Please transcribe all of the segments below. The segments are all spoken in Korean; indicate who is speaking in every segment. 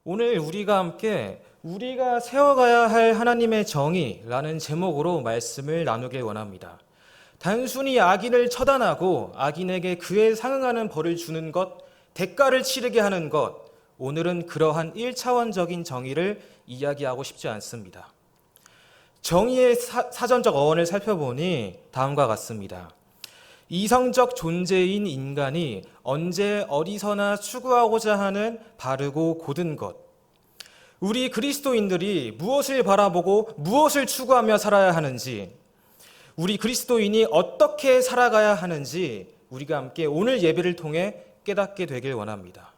Speaker 1: 오늘 우리가 함께 우리가 세워가야 할 하나님의 정의라는 제목으로 말씀을 나누길 원합니다. 단순히 악인을 처단하고 악인에게 그에 상응하는 벌을 주는 것, 대가를 치르게 하는 것, 오늘은 그러한 1차원적인 정의를 이야기하고 싶지 않습니다. 정의의 사전적 어원을 살펴보니 다음과 같습니다. 이성적 존재인 인간이 언제 어디서나 추구하고자 하는 바르고 고든 것. 우리 그리스도인들이 무엇을 바라보고 무엇을 추구하며 살아야 하는지, 우리 그리스도인이 어떻게 살아가야 하는지 우리가 함께 오늘 예배를 통해 깨닫게 되길 원합니다.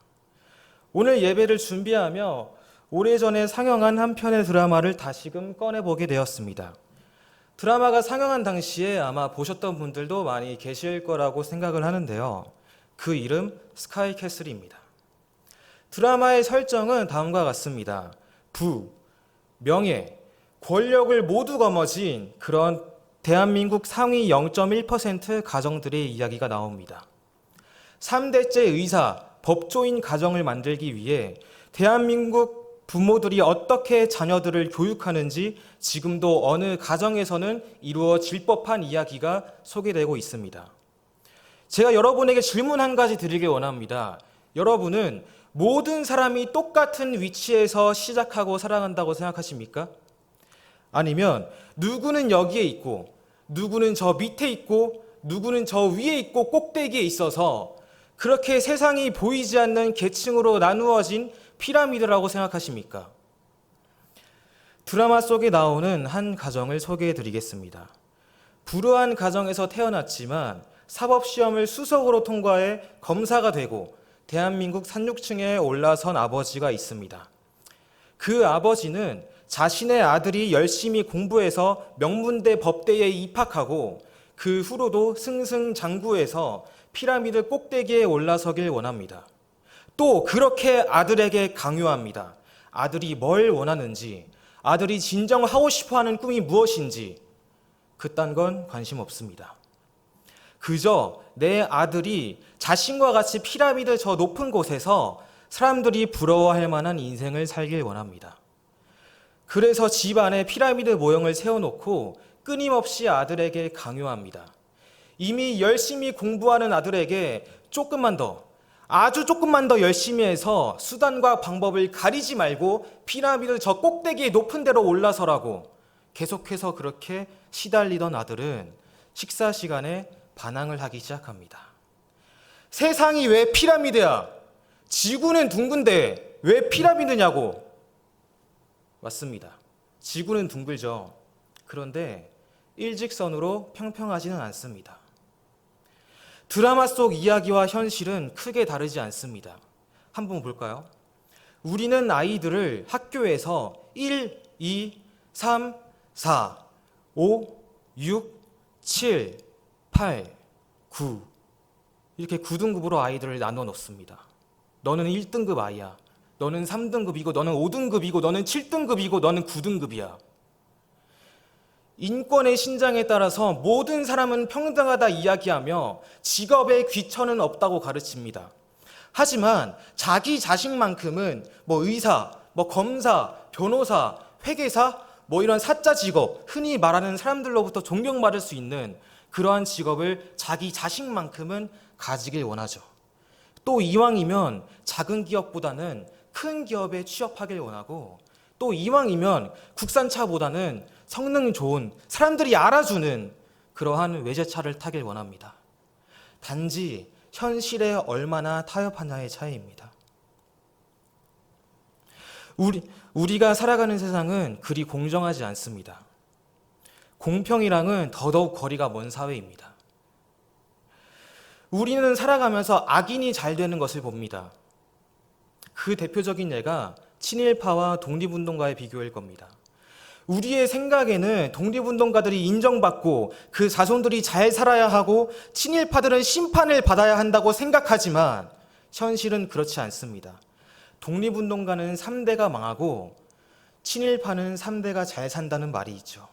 Speaker 1: 오늘 예배를 준비하며 오래전에 상영한 한 편의 드라마를 다시금 꺼내보게 되었습니다. 드라마가 상영한 당시에 아마 보셨던 분들도 많이 계실 거라고 생각을 하는데요. 그 이름 스카이캐슬입니다. 드라마의 설정은 다음과 같습니다. 부, 명예, 권력을 모두 거머쥔 그런 대한민국 상위 0.1% 가정들의 이야기가 나옵니다. 3대째 의사, 법조인 가정을 만들기 위해 대한민국 부모들이 어떻게 자녀들을 교육하는지 지금도 어느 가정에서는 이루어질 법한 이야기가 소개되고 있습니다. 제가 여러분에게 질문 한 가지 드리길 원합니다. 여러분은 모든 사람이 똑같은 위치에서 시작하고 살아간다고 생각하십니까? 아니면 누구는 여기에 있고 누구는 저 밑에 있고 누구는 저 위에 있고 꼭대기에 있어서 그렇게 세상이 보이지 않는 계층으로 나누어진 피라미드라고 생각하십니까? 드라마 속에 나오는 한 가정을 소개해 드리겠습니다. 불우한 가정에서 태어났지만 사법시험을 수석으로 통과해 검사가 되고 대한민국 상류층에 올라선 아버지가 있습니다. 그 아버지는 자신의 아들이 열심히 공부해서 명문대 법대에 입학하고 그 후로도 승승장구해서 피라미드 꼭대기에 올라서길 원합니다. 또 그렇게 아들에게 강요합니다. 아들이 뭘 원하는지, 아들이 진정 하고 싶어하는 꿈이 무엇인지 그딴 건 관심 없습니다. 그저 내 아들이 자신과 같이 피라미드 저 높은 곳에서 사람들이 부러워할 만한 인생을 살길 원합니다. 그래서 집안에 피라미드 모형을 세워놓고 끊임없이 아들에게 강요합니다. 이미 열심히 공부하는 아들에게 아주 조금만 더 열심히 해서 수단과 방법을 가리지 말고 피라미드 저 꼭대기에 높은 데로 올라서라고 계속해서 그렇게 시달리던 아들은 식사 시간에 반항을 하기 시작합니다. 세상이 왜 피라미드야? 지구는 둥근데 왜 피라미드냐고. 맞습니다. 지구는 둥글죠. 그런데 일직선으로 평평하지는 않습니다. 드라마 속 이야기와 현실은 크게 다르지 않습니다. 한번 볼까요? 우리는 아이들을 학교에서 1, 2, 3, 4, 5, 6, 7, 8, 9 이렇게 9등급으로 아이들을 나눠 놓습니다. 너는 1등급 아이야. 너는 3등급이고 너는 5등급이고 너는 7등급이고 너는 9등급이야. 인권의 신장에 따라서 모든 사람은 평등하다 이야기하며 직업에 귀천은 없다고 가르칩니다. 하지만 자기 자식만큼은 의사, 검사, 변호사, 회계사 이런 사자 직업, 흔히 말하는 사람들로부터 존경받을 수 있는 그러한 직업을 자기 자식만큼은 가지길 원하죠. 또 이왕이면 작은 기업보다는 큰 기업에 취업하길 원하고 또 이왕이면 국산차보다는 성능 좋은 사람들이 알아주는 그러한 외제차를 타길 원합니다. 단지 현실에 얼마나 타협하냐의 차이입니다. 우리가 살아가는 세상은 그리 공정하지 않습니다. 공평이랑은 더더욱 거리가 먼 사회입니다. 우리는 살아가면서 악인이 잘 되는 것을 봅니다. 그 대표적인 예가 친일파와 독립운동가의 비교일 겁니다. 우리의 생각에는 독립운동가들이 인정받고 그 자손들이 잘 살아야 하고 친일파들은 심판을 받아야 한다고 생각하지만 현실은 그렇지 않습니다. 독립운동가는 3대가 망하고 친일파는 3대가 잘 산다는 말이 있죠.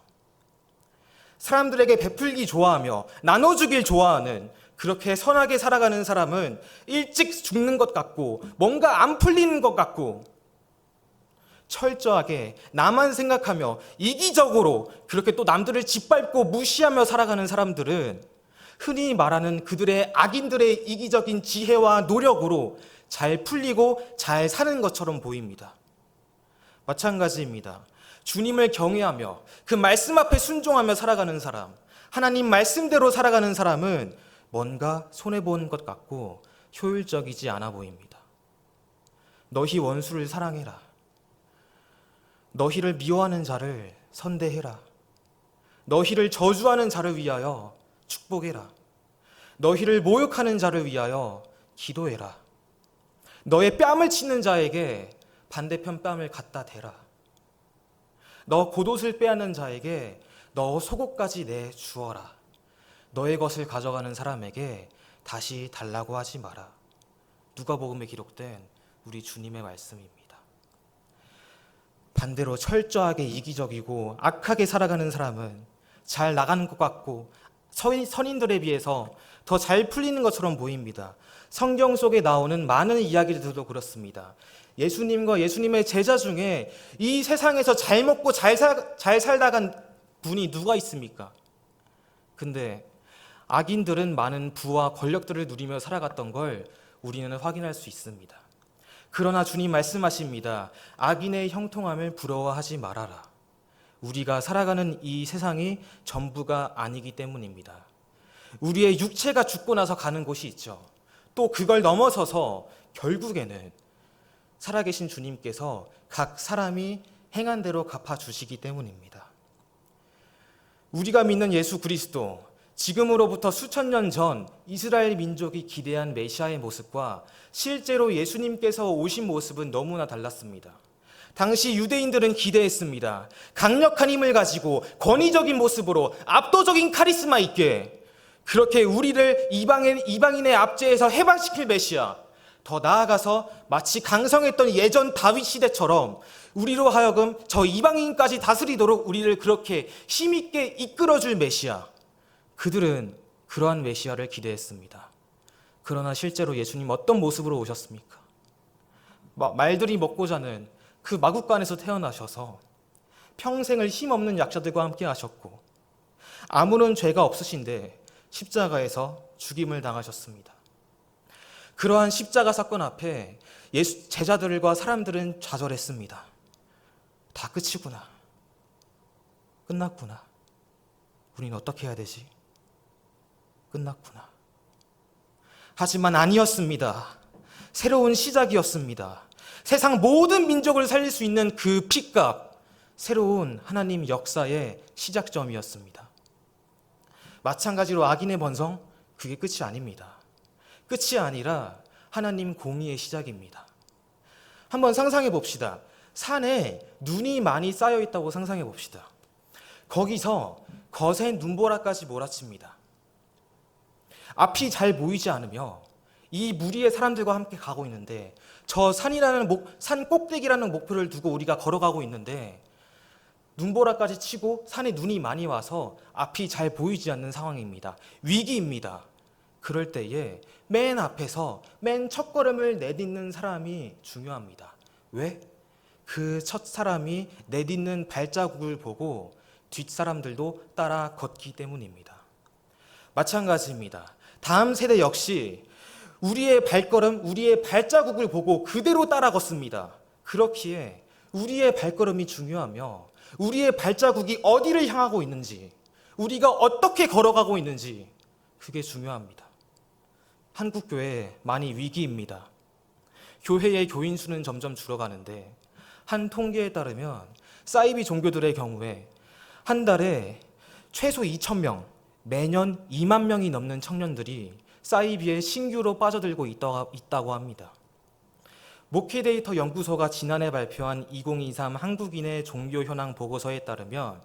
Speaker 1: 사람들에게 베풀기 좋아하며 나눠주길 좋아하는 그렇게 선하게 살아가는 사람은 일찍 죽는 것 같고 뭔가 안 풀리는 것 같고 철저하게 나만 생각하며 이기적으로 그렇게 또 남들을 짓밟고 무시하며 살아가는 사람들은 흔히 말하는 그들의 악인들의 이기적인 지혜와 노력으로 잘 풀리고 잘 사는 것처럼 보입니다. 마찬가지입니다. 주님을 경외하며 그 말씀 앞에 순종하며 살아가는 사람, 하나님 말씀대로 살아가는 사람은 뭔가 손해본 것 같고 효율적이지 않아 보입니다. 너희 원수를 사랑해라. 너희를 미워하는 자를 선대해라. 너희를 저주하는 자를 위하여 축복해라. 너희를 모욕하는 자를 위하여 기도해라. 너의 뺨을 치는 자에게 반대편 뺨을 갖다 대라. 너 겉옷을 빼앗는 자에게 너 속옷까지 내주어라. 너의 것을 가져가는 사람에게 다시 달라고 하지 마라. 누가복음에 기록된 우리 주님의 말씀입니다. 반대로 철저하게 이기적이고 악하게 살아가는 사람은 잘 나가는 것 같고 선인들에 비해서 더 잘 풀리는 것처럼 보입니다. 성경 속에 나오는 많은 이야기들도 그렇습니다. 예수님과 예수님의 제자 중에 이 세상에서 잘 먹고 잘 살다간 분이 누가 있습니까? 근데 악인들은 많은 부와 권력들을 누리며 살아갔던 걸 우리는 확인할 수 있습니다. 그러나 주님 말씀하십니다. 악인의 형통함을 부러워하지 말아라. 우리가 살아가는 이 세상이 전부가 아니기 때문입니다. 우리의 육체가 죽고 나서 가는 곳이 있죠. 또 그걸 넘어서서 결국에는 살아계신 주님께서 각 사람이 행한 대로 갚아주시기 때문입니다. 우리가 믿는 예수 그리스도, 지금으로부터 수천 년 전 이스라엘 민족이 기대한 메시아의 모습과 실제로 예수님께서 오신 모습은 너무나 달랐습니다. 당시 유대인들은 기대했습니다. 강력한 힘을 가지고 권위적인 모습으로 압도적인 카리스마 있게 그렇게 우리를 이방인의 압제에서 해방시킬 메시아, 더 나아가서 마치 강성했던 예전 다윗 시대처럼 우리로 하여금 저 이방인까지 다스리도록 우리를 그렇게 힘있게 이끌어줄 메시아, 그들은 그러한 메시아를 기대했습니다. 그러나 실제로 예수님 어떤 모습으로 오셨습니까? 말들이 먹고 자는 그 마구간에서 태어나셔서 평생을 힘없는 약자들과 함께 하셨고 아무런 죄가 없으신데 십자가에서 죽임을 당하셨습니다. 그러한 십자가 사건 앞에 제자들과 사람들은 좌절했습니다. 다 끝이구나. 끝났구나. 우린 어떻게 해야 되지? 끝났구나. 하지만 아니었습니다. 새로운 시작이었습니다. 세상 모든 민족을 살릴 수 있는 그 핏값, 새로운 하나님 역사의 시작점이었습니다. 마찬가지로 악인의 번성, 그게 끝이 아닙니다. 끝이 아니라 하나님 공의의 시작입니다. 한번 상상해 봅시다. 산에 눈이 많이 쌓여 있다고 상상해 봅시다. 거기서 거센 눈보라까지 몰아칩니다. 앞이 잘 보이지 않으며 이 무리의 사람들과 함께 가고 있는데 저 산 꼭대기라는 목표를 두고 우리가 걸어가고 있는데 눈보라까지 치고 산에 눈이 많이 와서 앞이 잘 보이지 않는 상황입니다. 위기입니다. 그럴 때에 맨 앞에서 맨 첫 걸음을 내딛는 사람이 중요합니다. 왜? 그 첫 사람이 내딛는 발자국을 보고 뒷사람들도 따라 걷기 때문입니다. 마찬가지입니다. 다음 세대 역시 우리의 발걸음, 우리의 발자국을 보고 그대로 따라 걷습니다. 그렇기에 우리의 발걸음이 중요하며 우리의 발자국이 어디를 향하고 있는지, 우리가 어떻게 걸어가고 있는지 그게 중요합니다. 한국교회 많이 위기입니다. 교회의 교인 수는 점점 줄어가는데 한 통계에 따르면 사이비 종교들의 경우에 한 달에 최소 2,000명, 매년 2만 명이 넘는 청년들이 사이비에 신규로 빠져들고 있다고 합니다. 목회데이터 연구소가 지난해 발표한 2023 한국인의 종교 현황 보고서에 따르면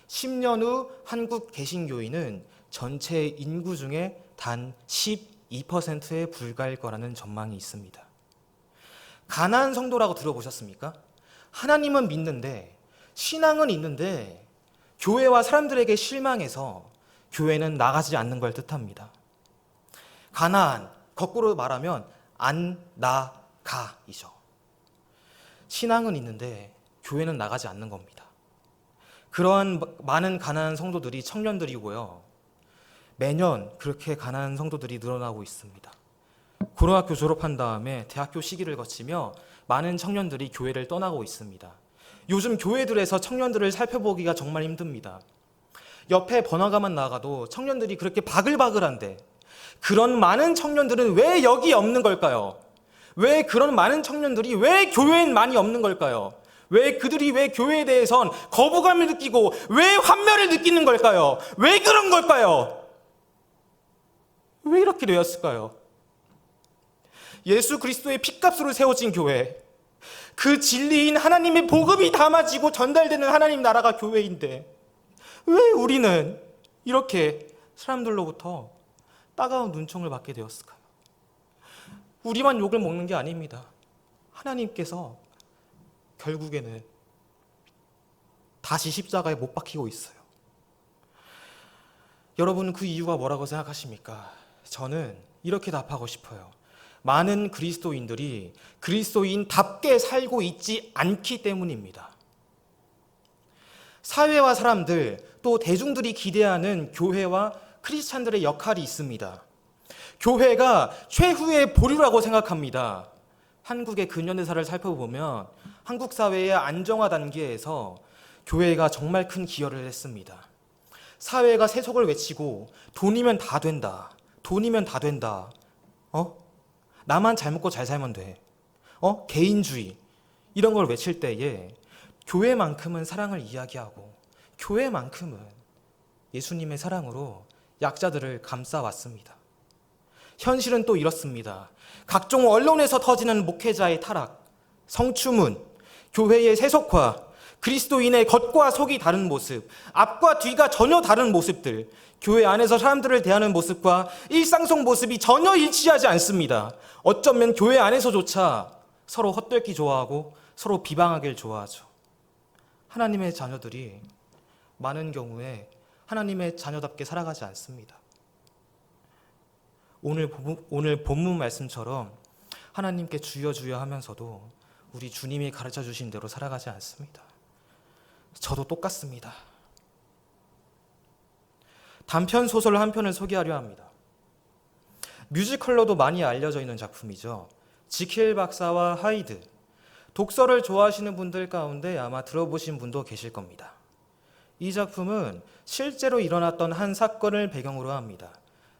Speaker 1: 10년 후 한국 개신교인은 전체 인구 중에 단 12%에 불과할 거라는 전망이 있습니다. 가나안 성도라고 들어보셨습니까? 하나님은 믿는데 신앙은 있는데 교회와 사람들에게 실망해서 교회는 나가지 않는 걸 뜻합니다. 가나안, 거꾸로 말하면 안, 나, 가이죠. 신앙은 있는데 교회는 나가지 않는 겁니다. 그러한 많은 가난한 성도들이 청년들이고요. 매년 그렇게 가난한 성도들이 늘어나고 있습니다. 고등학교 졸업한 다음에 대학교 시기를 거치며 많은 청년들이 교회를 떠나고 있습니다. 요즘 교회들에서 청년들을 살펴보기가 정말 힘듭니다. 옆에 번화가만 나가도 청년들이 그렇게 바글바글한데 그런 많은 청년들은 왜 여기 없는 걸까요? 왜 그런 많은 청년들이 왜 교회엔 많이 없는 걸까요? 왜 그들이 왜 교회에 대해선 거부감을 느끼고 왜 환멸을 느끼는 걸까요? 왜 그런 걸까요? 왜 이렇게 되었을까요? 예수 그리스도의 핏값으로 세워진 교회, 그 진리인 하나님의 복음이 담아지고 전달되는 하나님 나라가 교회인데 왜 우리는 이렇게 사람들로부터 따가운 눈총을 받게 되었을까요? 우리만 욕을 먹는 게 아닙니다. 하나님께서 결국에는 다시 십자가에 못 박히고 있어요. 여러분은 그 이유가 뭐라고 생각하십니까? 저는 이렇게 답하고 싶어요. 많은 그리스도인들이 그리스도인답게 살고 있지 않기 때문입니다. 사회와 사람들 또 대중들이 기대하는 교회와 크리스찬들의 역할이 있습니다. 교회가 최후의 보류라고 생각합니다. 한국의 근현대사를 살펴보면 한국 사회의 안정화 단계에서 교회가 정말 큰 기여를 했습니다. 사회가 세속을 외치고 돈이면 다 된다. 돈이면 다 된다. 나만 잘 먹고 잘 살면 돼. 개인주의. 이런 걸 외칠 때에 교회만큼은 사랑을 이야기하고 교회만큼은 예수님의 사랑으로 약자들을 감싸왔습니다. 현실은 또 이렇습니다. 각종 언론에서 터지는 목회자의 타락, 성추문, 교회의 세속화, 그리스도인의 겉과 속이 다른 모습, 앞과 뒤가 전혀 다른 모습들, 교회 안에서 사람들을 대하는 모습과 일상 속 모습이 전혀 일치하지 않습니다. 어쩌면 교회 안에서조차 서로 헛되기 좋아하고 서로 비방하길 좋아하죠. 하나님의 자녀들이 많은 경우에 하나님의 자녀답게 살아가지 않습니다. 오늘 본문 말씀처럼 하나님께 주여 주여 하면서도 우리 주님이 가르쳐 주신 대로 살아가지 않습니다. 저도 똑같습니다. 단편 소설 한 편을 소개하려 합니다. 뮤지컬로도 많이 알려져 있는 작품이죠. 지킬 박사와 하이드. 독서를 좋아하시는 분들 가운데 아마 들어보신 분도 계실 겁니다. 이 작품은 실제로 일어났던 한 사건을 배경으로 합니다.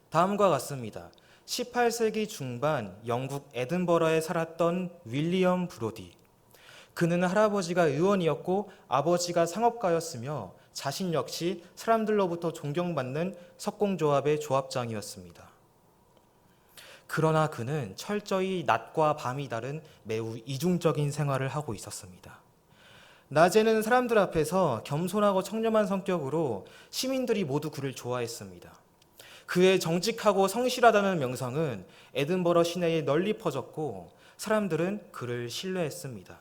Speaker 1: 다음과 같습니다. 18세기 중반 영국 에든버러에 살았던 윌리엄 브로디. 그는 할아버지가 의원이었고 아버지가 상업가였으며 자신 역시 사람들로부터 존경받는 석공조합의 조합장이었습니다. 그러나 그는 철저히 낮과 밤이 다른 매우 이중적인 생활을 하고 있었습니다. 낮에는 사람들 앞에서 겸손하고 청렴한 성격으로 시민들이 모두 그를 좋아했습니다. 그의 정직하고 성실하다는 명성은 에든버러 시내에 널리 퍼졌고 사람들은 그를 신뢰했습니다.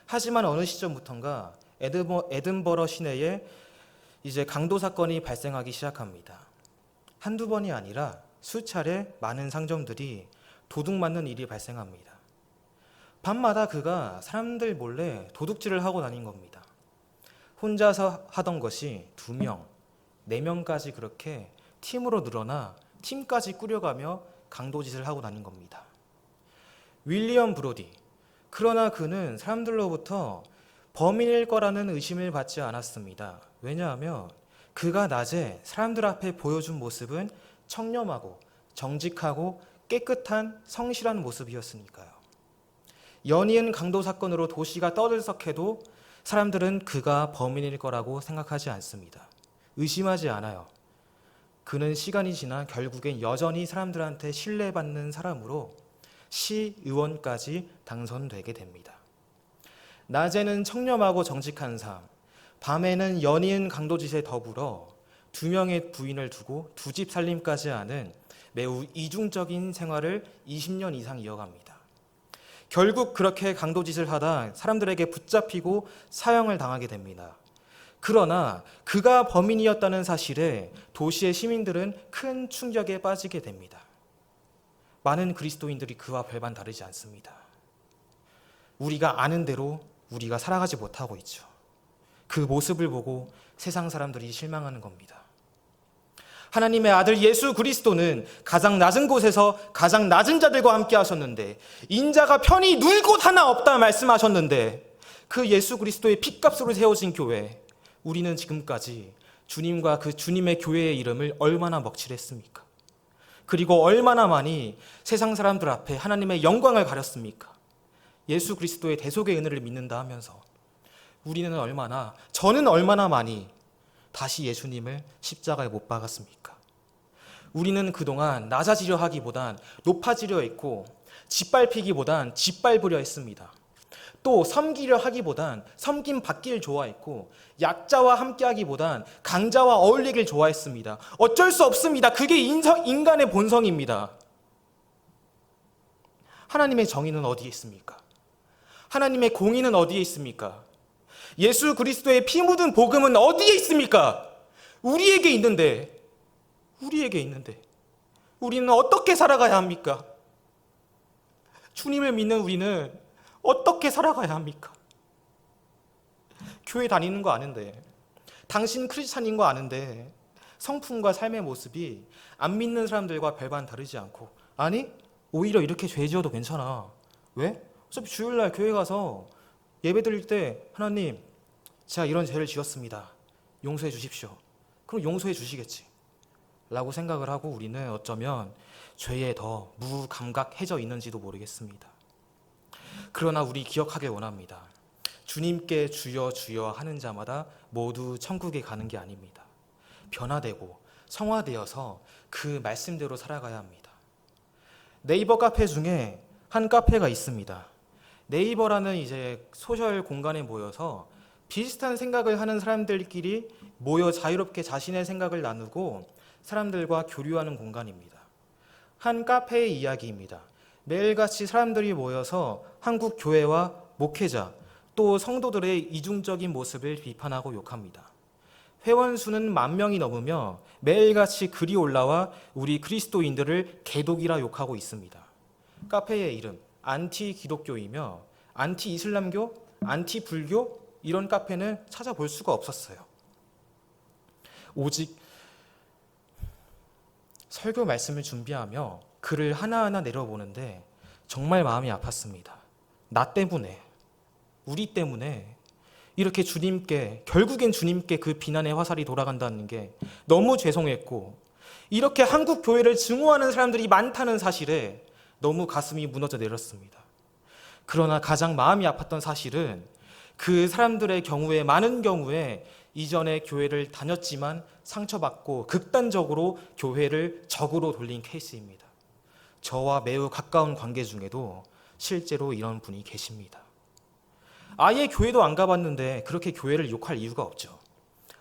Speaker 1: 하지만 어느 시점부턴가 에든버러 시내에 이제 강도 사건이 발생하기 시작합니다. 한두 번이 아니라 수차례 많은 상점들이 도둑맞는 일이 발생합니다. 밤마다 그가 사람들 몰래 도둑질을 하고 다닌 겁니다. 혼자서 하던 것이 2명, 4명까지 그렇게 팀으로 늘어나 팀까지 꾸려가며 강도짓을 하고 다닌 겁니다. 윌리엄 브로디. 그러나 그는 사람들로부터 범인일 거라는 의심을 받지 않았습니다. 왜냐하면 그가 낮에 사람들 앞에 보여준 모습은 청렴하고 정직하고 깨끗한 성실한 모습이었으니까요. 연이은 강도 사건으로 도시가 떠들썩해도 사람들은 그가 범인일 거라고 생각하지 않습니다. 의심하지 않아요. 그는 시간이 지나 결국엔 여전히 사람들한테 신뢰받는 사람으로 시의원까지 당선되게 됩니다. 낮에는 청렴하고 정직한 삶, 밤에는 연이은 강도짓에 더불어 2명의 부인을 두고 2집 살림까지 하는 매우 이중적인 생활을 20년 이상 이어갑니다. 결국 그렇게 강도짓을 하다 사람들에게 붙잡히고 사형을 당하게 됩니다. 그러나 그가 범인이었다는 사실에 도시의 시민들은 큰 충격에 빠지게 됩니다. 많은 그리스도인들이 그와 별반 다르지 않습니다. 우리가 아는 대로 우리가 살아가지 못하고 있죠. 그 모습을 보고 세상 사람들이 실망하는 겁니다. 하나님의 아들 예수 그리스도는 가장 낮은 곳에서 가장 낮은 자들과 함께 하셨는데, 인자가 편히 누울 곳 하나 없다 말씀하셨는데, 그 예수 그리스도의 핏값으로 세워진 교회, 우리는 지금까지 주님과 그 주님의 교회의 이름을 얼마나 먹칠했습니까? 그리고 얼마나 많이 세상 사람들 앞에 하나님의 영광을 가렸습니까? 예수 그리스도의 대속의 은혜를 믿는다 하면서 저는 얼마나 많이 다시 예수님을 십자가에 못 박았습니까? 우리는 그동안 낮아지려 하기보단 높아지려 했고, 짓밟히기보단 짓밟으려 했습니다. 또 섬기려 하기보단 섬김 받기를 좋아했고, 약자와 함께하기보단 강자와 어울리길 좋아했습니다. 어쩔 수 없습니다. 그게 인간의 본성입니다. 하나님의 정의는 어디에 있습니까? 하나님의 공의는 어디에 있습니까? 예수 그리스도의 피 묻은 복음은 어디에 있습니까? 우리에게 있는데 우리는 어떻게 살아가야 합니까? 주님을 믿는 우리는 어떻게 살아가야 합니까? 교회 다니는 거 아는데, 당신 크리스찬인 거 아는데 성품과 삶의 모습이 안 믿는 사람들과 별반 다르지 않고, 아니 오히려 이렇게 죄 지어도 괜찮아. 왜? 어차피 주일날 교회 가서 예배 드릴 때 하나님 제가 이런 죄를 지었습니다, 용서해 주십시오. 그럼 용서해 주시겠지 라고 생각을 하고, 우리는 어쩌면 죄에 더 무감각해져 있는지도 모르겠습니다. 그러나 우리 기억하길 원합니다. 주님께 주여 주여 하는 자마다 모두 천국에 가는 게 아닙니다. 변화되고 성화되어서 그 말씀대로 살아가야 합니다. 네이버 카페 중에 한 카페가 있습니다. 네이버라는 이제 소셜 공간에 모여서 비슷한 생각을 하는 사람들끼리 모여 자유롭게 자신의 생각을 나누고 사람들과 교류하는 공간입니다. 한 카페의 이야기입니다. 매일같이 사람들이 모여서 한국 교회와 목회자 또 성도들의 이중적인 모습을 비판하고 욕합니다. 회원 수는 10,000명이 넘으며 매일같이 글이 올라와 우리 그리스도인들을 개독이라 욕하고 있습니다. 카페의 이름 안티 기독교이며 안티 이슬람교, 안티 불교 이런 카페는 찾아볼 수가 없었어요. 오직 설교 말씀을 준비하며 글을 하나하나 내려보는데 정말 마음이 아팠습니다. 나 때문에, 우리 때문에 이렇게 결국엔 주님께 그 비난의 화살이 돌아간다는 게 너무 죄송했고, 이렇게 한국 교회를 증오하는 사람들이 많다는 사실에 너무 가슴이 무너져 내렸습니다. 그러나 가장 마음이 아팠던 사실은 그 사람들의 경우에, 많은 경우에 이전에 교회를 다녔지만 상처받고 극단적으로 교회를 적으로 돌린 케이스입니다. 저와 매우 가까운 관계 중에도 실제로 이런 분이 계십니다. 아예 교회도 안 가봤는데 그렇게 교회를 욕할 이유가 없죠.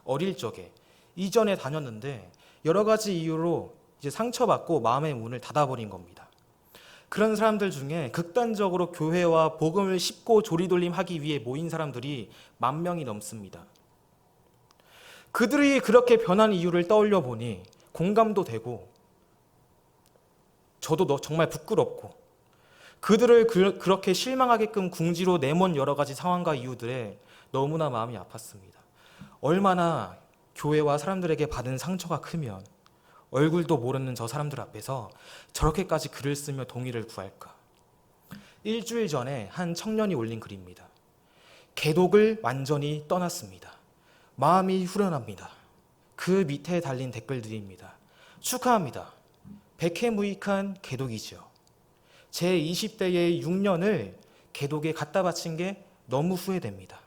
Speaker 1: 어릴 적에 이전에 다녔는데 여러 가지 이유로 이제 상처받고 마음의 문을 닫아버린 겁니다. 그런 사람들 중에 극단적으로 교회와 복음을 씹고 조리돌림하기 위해 모인 사람들이 10,000명이 넘습니다. 그들이 그렇게 변한 이유를 떠올려 보니 공감도 되고, 저도 정말 부끄럽고, 그들을 그렇게 실망하게끔 궁지로 내몬 여러 가지 상황과 이유들에 너무나 마음이 아팠습니다. 얼마나 교회와 사람들에게 받은 상처가 크면 얼굴도 모르는 저 사람들 앞에서 저렇게까지 글을 쓰며 동의를 구할까? 일주일 전에 한 청년이 올린 글입니다. 개독을 완전히 떠났습니다. 마음이 후련합니다. 그 밑에 달린 댓글들입니다. 축하합니다. 백해무익한 개독이죠. 제 20대의 6년을 개독에 갖다 바친 게 너무 후회됩니다.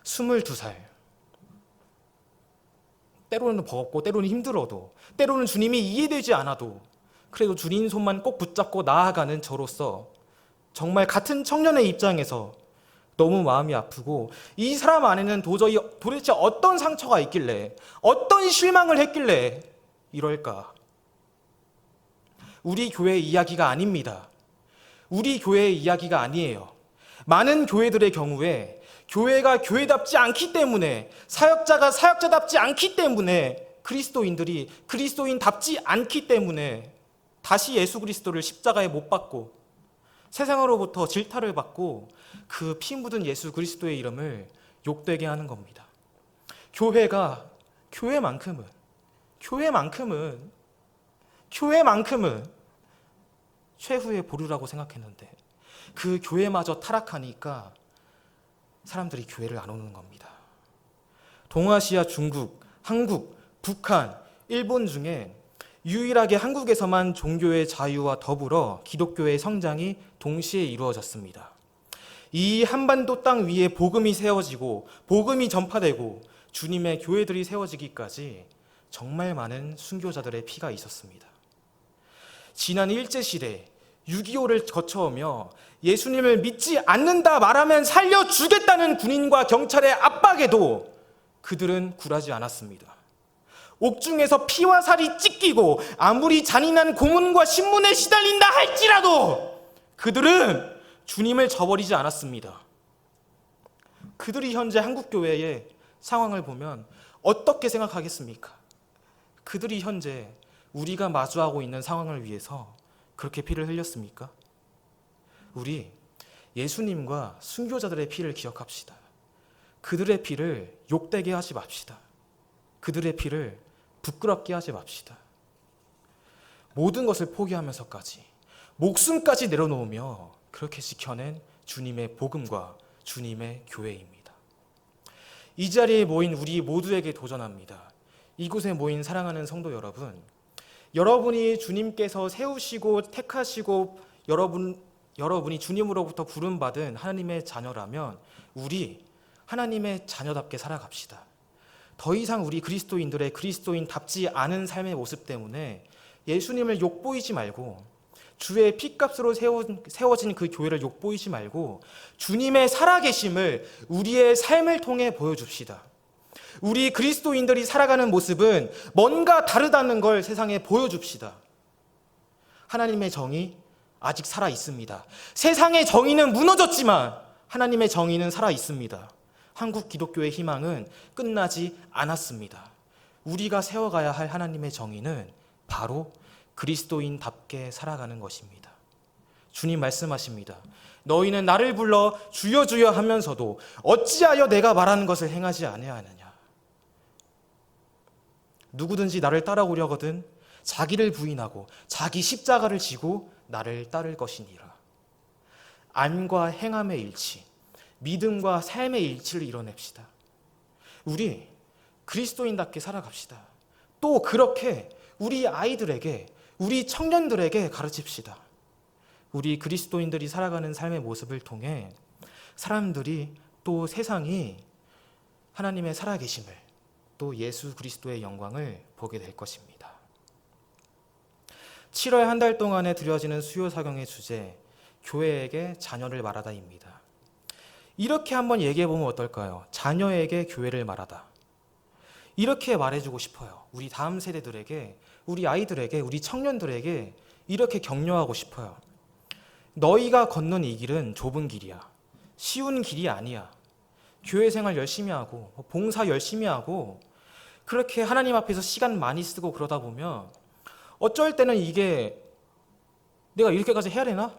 Speaker 1: 22살. 때로는 버겁고 때로는 힘들어도, 때로는 주님이 이해되지 않아도 그래도 주님 손만 꼭 붙잡고 나아가는 저로서 정말 같은 청년의 입장에서 너무 마음이 아프고, 이 사람 안에는 도대체 어떤 상처가 있길래, 어떤 실망을 했길래 이럴까? 우리 교회의 이야기가 아닙니다. 우리 교회의 이야기가 아니에요. 많은 교회들의 경우에 교회가 교회답지 않기 때문에, 사역자가 사역자답지 않기 때문에, 그리스도인들이 그리스도인답지 않기 때문에 다시 예수 그리스도를 십자가에 못 박고 세상으로부터 질타를 받고 그 피 묻은 예수 그리스도의 이름을 욕되게 하는 겁니다. 교회만큼은 최후의 보루라고 생각했는데 그 교회마저 타락하니까 사람들이 교회를 안 오는 겁니다. 동아시아, 중국, 한국, 북한, 일본 중에 유일하게 한국에서만 종교의 자유와 더불어 기독교의 성장이 동시에 이루어졌습니다. 이 한반도 땅 위에 복음이 세워지고 복음이 전파되고 주님의 교회들이 세워지기까지 정말 많은 순교자들의 피가 있었습니다. 지난 일제시대 6.25를 거쳐오며 예수님을 믿지 않는다 말하면 살려주겠다는 군인과 경찰의 압박에도 그들은 굴하지 않았습니다. 옥중에서 피와 살이 찢기고 아무리 잔인한 고문과 신문에 시달린다 할지라도 그들은 주님을 저버리지 않았습니다. 그들이 현재 한국교회의 상황을 보면 어떻게 생각하겠습니까? 그들이 현재 우리가 마주하고 있는 상황을 위해서 그렇게 피를 흘렸습니까? 우리 예수님과 순교자들의 피를 기억합시다. 그들의 피를 욕되게 하지 맙시다. 그들의 피를 부끄럽게 하지 맙시다. 모든 것을 포기하면서까지 목숨까지 내려놓으며 그렇게 지켜낸 주님의 복음과 주님의 교회입니다. 이 자리에 모인 우리 모두에게 도전합니다. 이곳에 모인 사랑하는 성도 여러분, 여러분이 주님께서 세우시고 택하시고 여러분이 주님으로부터 부름받은 하나님의 자녀라면 우리 하나님의 자녀답게 살아갑시다. 더 이상 우리 그리스도인들의 그리스도인답지 않은 삶의 모습 때문에 예수님을 욕보이지 말고 주의 피값으로 세워진 그 교회를 욕보이지 말고 주님의 살아계심을 우리의 삶을 통해 보여줍시다. 우리 그리스도인들이 살아가는 모습은 뭔가 다르다는 걸 세상에 보여줍시다. 하나님의 정의 아직 살아 있습니다. 세상의 정의는 무너졌지만 하나님의 정의는 살아 있습니다. 한국 기독교의 희망은 끝나지 않았습니다. 우리가 세워가야 할 하나님의 정의는 바로 그리스도인답게 살아가는 것입니다. 주님 말씀하십니다. 너희는 나를 불러 주여 주여 하면서도 어찌하여 내가 말하는 것을 행하지 아니하느냐. 누구든지 나를 따라오려거든 자기를 부인하고 자기 십자가를 지고 나를 따를 것이니라. 안과 행함의 일치, 믿음과 삶의 일치를 이뤄냅시다. 우리 그리스도인답게 살아갑시다. 또 그렇게 우리 아이들에게, 우리 청년들에게 가르칩시다. 우리 그리스도인들이 살아가는 삶의 모습을 통해 사람들이 또 세상이 하나님의 살아계심을 또 예수 그리스도의 영광을 보게 될 것입니다. 7월 한 달 동안에 드려지는 수요 사경의 주제, 교회에게 자녀를 말하다입니다. 이렇게 한번 얘기해 보면 어떨까요? 자녀에게 교회를 말하다. 이렇게 말해주고 싶어요. 우리 다음 세대들에게, 우리 아이들에게, 우리 청년들에게 이렇게 격려하고 싶어요. 너희가 걷는 이 길은 좁은 길이야. 쉬운 길이 아니야. 교회 생활 열심히 하고 봉사 열심히 하고 그렇게 하나님 앞에서 시간 많이 쓰고 그러다 보면 어쩔 때는 이게 내가 이렇게까지 해야 되나?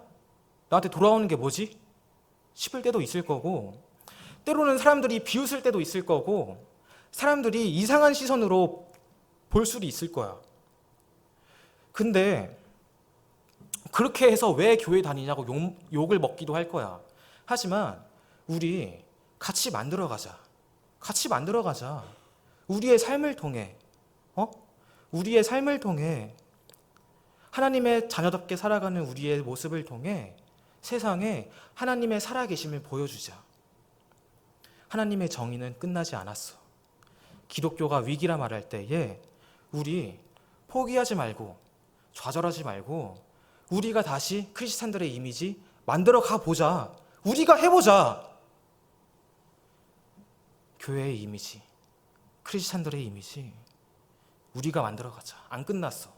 Speaker 1: 나한테 돌아오는 게 뭐지? 싶을 때도 있을 거고 때로는 사람들이 비웃을 때도 있을 거고 사람들이 이상한 시선으로 볼 수도 있을 거야. 근데 그렇게 해서 왜 교회 다니냐고 욕을 먹기도 할 거야. 하지만 우리 같이 만들어가자. 같이 만들어가자. 우리의 삶을 통해 우리의 삶을 통해 하나님의 자녀답게 살아가는 우리의 모습을 통해 세상에 하나님의 살아계심을 보여주자. 하나님의 정의는 끝나지 않았어. 기독교가 위기라 말할 때에 우리 포기하지 말고 좌절하지 말고 우리가 다시 크리스찬들의 이미지 만들어 가보자. 우리가 해보자. 교회의 이미지, 크리스찬들의 이미지 우리가 만들어가자. 안 끝났어.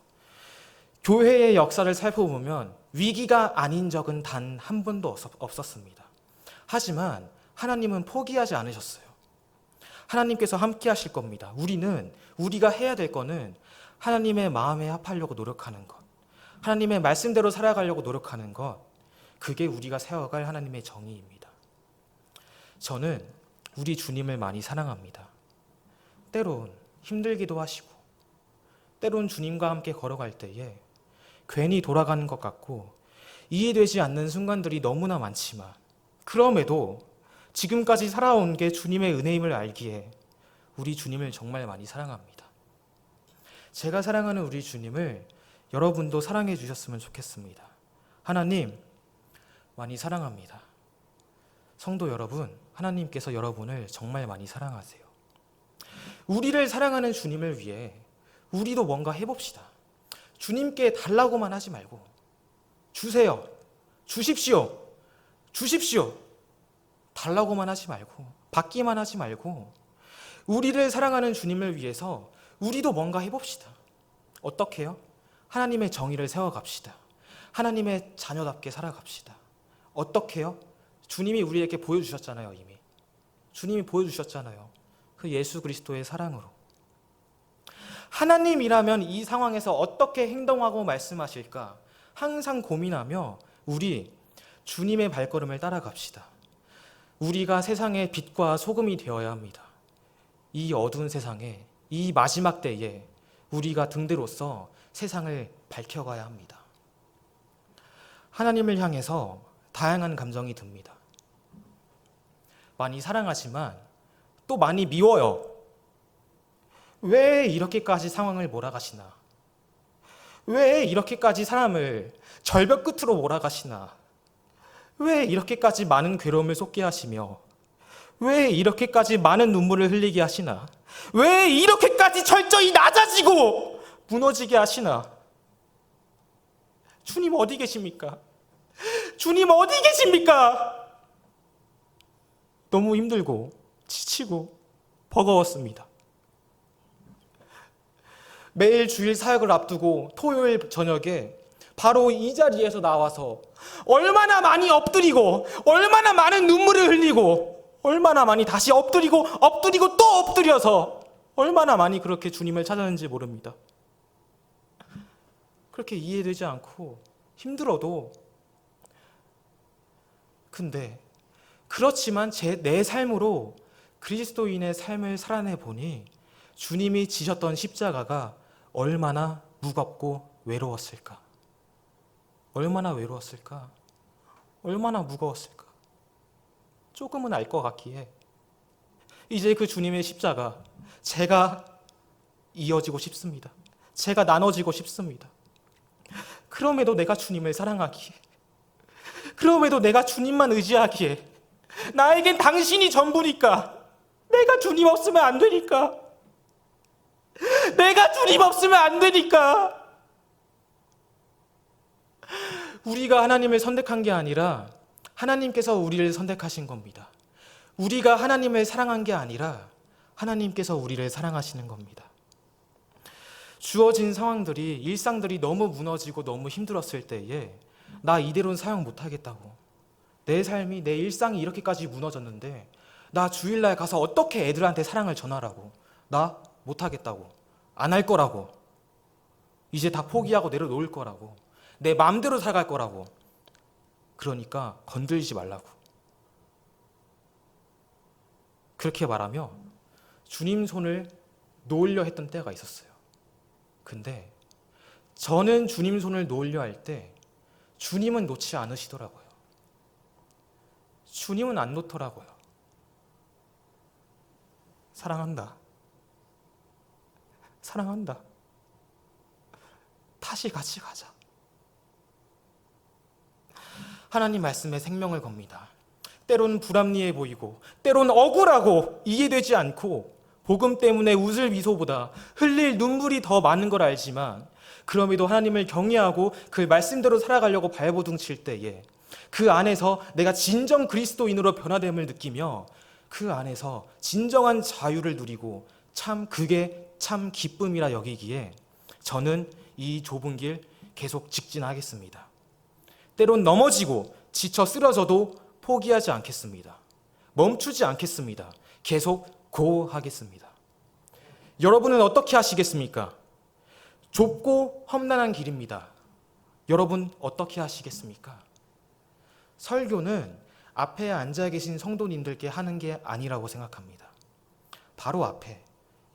Speaker 1: 교회의 역사를 살펴보면 위기가 아닌 적은 단 한 번도 없었습니다. 하지만 하나님은 포기하지 않으셨어요. 하나님께서 함께 하실 겁니다. 우리가 해야 될 거는 하나님의 마음에 합하려고 노력하는 것, 하나님의 말씀대로 살아가려고 노력하는 것, 그게 우리가 세워갈 하나님의 정의입니다. 저는 우리 주님을 많이 사랑합니다. 때론 힘들기도 하시고, 때론 주님과 함께 걸어갈 때에 괜히 돌아가는 것 같고 이해되지 않는 순간들이 너무나 많지만, 그럼에도 지금까지 살아온 게 주님의 은혜임을 알기에 우리 주님을 정말 많이 사랑합니다. 제가 사랑하는 우리 주님을 여러분도 사랑해 주셨으면 좋겠습니다. 하나님 많이 사랑합니다. 성도 여러분, 하나님께서 여러분을 정말 많이 사랑하세요. 우리를 사랑하는 주님을 위해 우리도 뭔가 해봅시다. 주님께 달라고만 하지 말고 주세요, 주십시오, 주십시오 달라고만 하지 말고, 받기만 하지 말고 우리를 사랑하는 주님을 위해서 우리도 뭔가 해봅시다. 어떻게요? 하나님의 정의를 세워갑시다. 하나님의 자녀답게 살아갑시다. 어떻게요? 주님이 우리에게 보여주셨잖아요. 이미 주님이 보여주셨잖아요. 그 예수 그리스도의 사랑으로. 하나님이라면 이 상황에서 어떻게 행동하고 말씀하실까 항상 고민하며 우리 주님의 발걸음을 따라갑시다. 우리가 세상의 빛과 소금이 되어야 합니다. 이 어두운 세상에, 이 마지막 때에 우리가 등대로서 세상을 밝혀가야 합니다. 하나님을 향해서 다양한 감정이 듭니다. 많이 사랑하지만 또 많이 미워요. 왜 이렇게까지 상황을 몰아가시나? 왜 이렇게까지 사람을 절벽 끝으로 몰아가시나? 왜 이렇게까지 많은 괴로움을 쏟게 하시며, 왜 이렇게까지 많은 눈물을 흘리게 하시나? 왜 이렇게까지 철저히 낮아지고 무너지게 하시나? 주님 어디 계십니까? 주님 어디 계십니까? 너무 힘들고 지치고 버거웠습니다. 매일 주일 사역을 앞두고 토요일 저녁에 바로 이 자리에서 나와서 얼마나 많이 엎드리고, 얼마나 많은 눈물을 흘리고, 얼마나 많이 다시 엎드리고 또 엎드려서 얼마나 많이 그렇게 주님을 찾았는지 모릅니다. 그렇게 이해되지 않고 힘들어도, 근데 그렇지만 내 삶으로 그리스도인의 삶을 살아내 보니 주님이 지셨던 십자가가 얼마나 무겁고 외로웠을까? 얼마나 외로웠을까? 얼마나 무거웠을까? 조금은 알 것 같기에 이제 그 주님의 십자가 제가 이어지고 싶습니다. 제가 나눠지고 싶습니다. 그럼에도 내가 주님을 사랑하기에, 그럼에도 내가 주님만 의지하기에, 나에겐 당신이 전부니까, 내가 주님 없으면 안 되니까, 내가 주님 없으면 안 되니까. 우리가 하나님을 선택한 게 아니라 하나님께서 우리를 선택하신 겁니다. 우리가 하나님을 사랑한 게 아니라 하나님께서 우리를 사랑하시는 겁니다. 주어진 상황들이, 일상들이 너무 무너지고 너무 힘들었을 때에 나 이대로는 사역 못하겠다고, 내 삶이, 내 일상이 이렇게까지 무너졌는데 나 주일날 가서 어떻게 애들한테 사랑을 전하라고, 나 못하겠다고, 안 할 거라고, 이제 다 포기하고 내려놓을 거라고, 내 마음대로 살아갈 거라고, 그러니까 건들지 말라고, 그렇게 말하며 주님 손을 놓으려 했던 때가 있었어요. 근데 저는 주님 손을 놓으려 할 때 주님은 놓지 않으시더라고요. 주님은 안 놓더라고요. 사랑한다. 사랑한다. 다시 같이 가자. 하나님 말씀에 생명을 겁니다. 때론 불합리해 보이고, 때론 억울하고 이해되지 않고, 복음 때문에 웃을 미소보다 흘릴 눈물이 더 많은 걸 알지만, 그럼에도 하나님을 경외하고 그 말씀대로 살아가려고 발버둥 칠 때에 그 안에서 내가 진정 그리스도인으로 변화됨을 느끼며 그 안에서 진정한 자유를 누리고 그게 참 기쁨이라 여기기에 저는 이 좁은 길 계속 직진하겠습니다. 때론 넘어지고 지쳐 쓰러져도 포기하지 않겠습니다. 멈추지 않겠습니다. 계속 고하겠습니다. 여러분은 어떻게 하시겠습니까? 좁고 험난한 길입니다. 여러분 어떻게 하시겠습니까? 설교는 앞에 앉아 계신 성도님들께 하는 게 아니라고 생각합니다. 바로 앞에,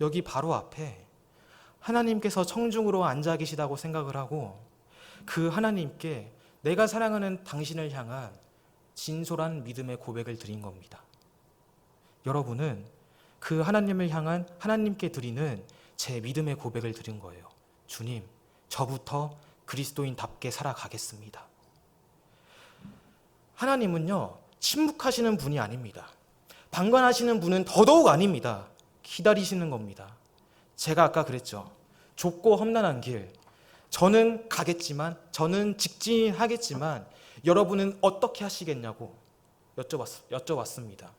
Speaker 1: 여기 바로 앞에 하나님께서 청중으로 앉아 계시다고 생각을 하고 그 하나님께 내가 사랑하는 당신을 향한 진솔한 믿음의 고백을 드린 겁니다. 여러분은 그 하나님을 향한 하나님께 드리는 제 믿음의 고백을 드린 거예요. 주님, 저부터 그리스도인답게 살아가겠습니다. 하나님은요, 침묵하시는 분이 아닙니다. 방관하시는 분은 더더욱 아닙니다. 기다리시는 겁니다. 제가 아까 그랬죠. 좁고 험난한 길, 저는 가겠지만, 저는 직진하겠지만 여러분은 어떻게 하시겠냐고 여쭤봤습니다.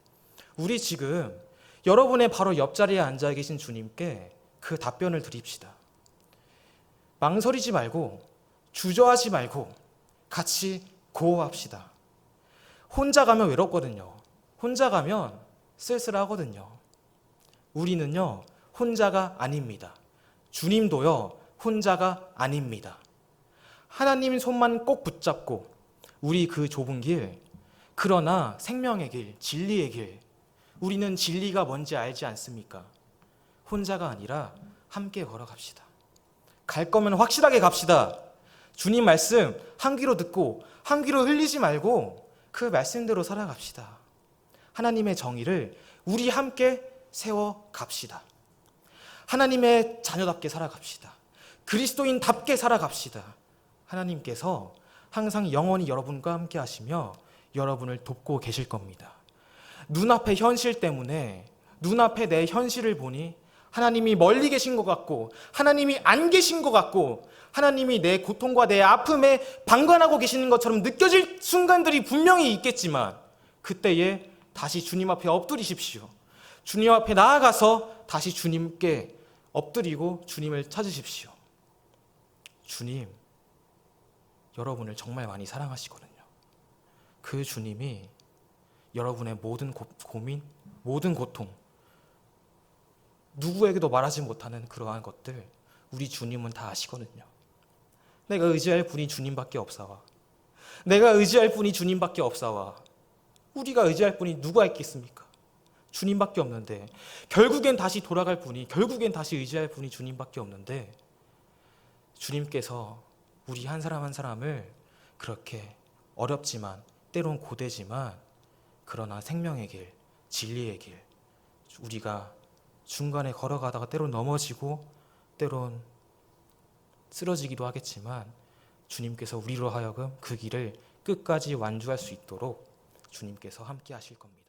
Speaker 1: 우리 지금 여러분의 바로 옆자리에 앉아 계신 주님께 그 답변을 드립시다. 망설이지 말고 주저하지 말고 같이 고호합시다. 혼자 가면 외롭거든요. 혼자 가면 쓸쓸하거든요. 우리는요, 혼자가 아닙니다. 주님도요, 혼자가 아닙니다. 하나님 손만 꼭 붙잡고 우리 그 좁은 길, 그러나 생명의 길, 진리의 길, 우리는 진리가 뭔지 알지 않습니까? 혼자가 아니라 함께 걸어갑시다. 갈 거면 확실하게 갑시다. 주님 말씀 한 귀로 듣고 한 귀로 흘리지 말고 그 말씀대로 살아갑시다. 하나님의 정의를 우리 함께 세워 갑시다. 하나님의 자녀답게 살아갑시다. 그리스도인답게 살아갑시다. 하나님께서 항상 영원히 여러분과 함께 하시며 여러분을 돕고 계실 겁니다. 눈앞의 현실 때문에 눈앞에 내 현실을 보니 하나님이 멀리 계신 것 같고 하나님이 안 계신 것 같고 하나님이 내 고통과 내 아픔에 방관하고 계시는 것처럼 느껴질 순간들이 분명히 있겠지만 그때에 다시 주님 앞에 엎드리십시오. 주님 앞에 나아가서 다시 주님께 엎드리고 주님을 찾으십시오. 주님, 여러분을 정말 많이 사랑하시거든요. 그 주님이 여러분의 모든 고민, 모든 고통, 누구에게도 말하지 못하는 그러한 것들 우리 주님은 다 아시거든요. 내가 의지할 분이 주님밖에 없사와 내가 의지할 분이 주님밖에 없사와 우리가 의지할 분이 누가 있겠습니까? 주님밖에 없는데 결국엔 다시 돌아갈 분이 결국엔 다시 의지할 분이 주님밖에 없는데 주님께서 우리 한 사람 한 사람을 그렇게 어렵지만 때론 고되지만 그러나 생명의 길, 진리의 길 우리가 중간에 걸어가다가 때론 넘어지고 때론 쓰러지기도 하겠지만 주님께서 우리로 하여금 그 길을 끝까지 완주할 수 있도록 주님께서 함께 하실 겁니다.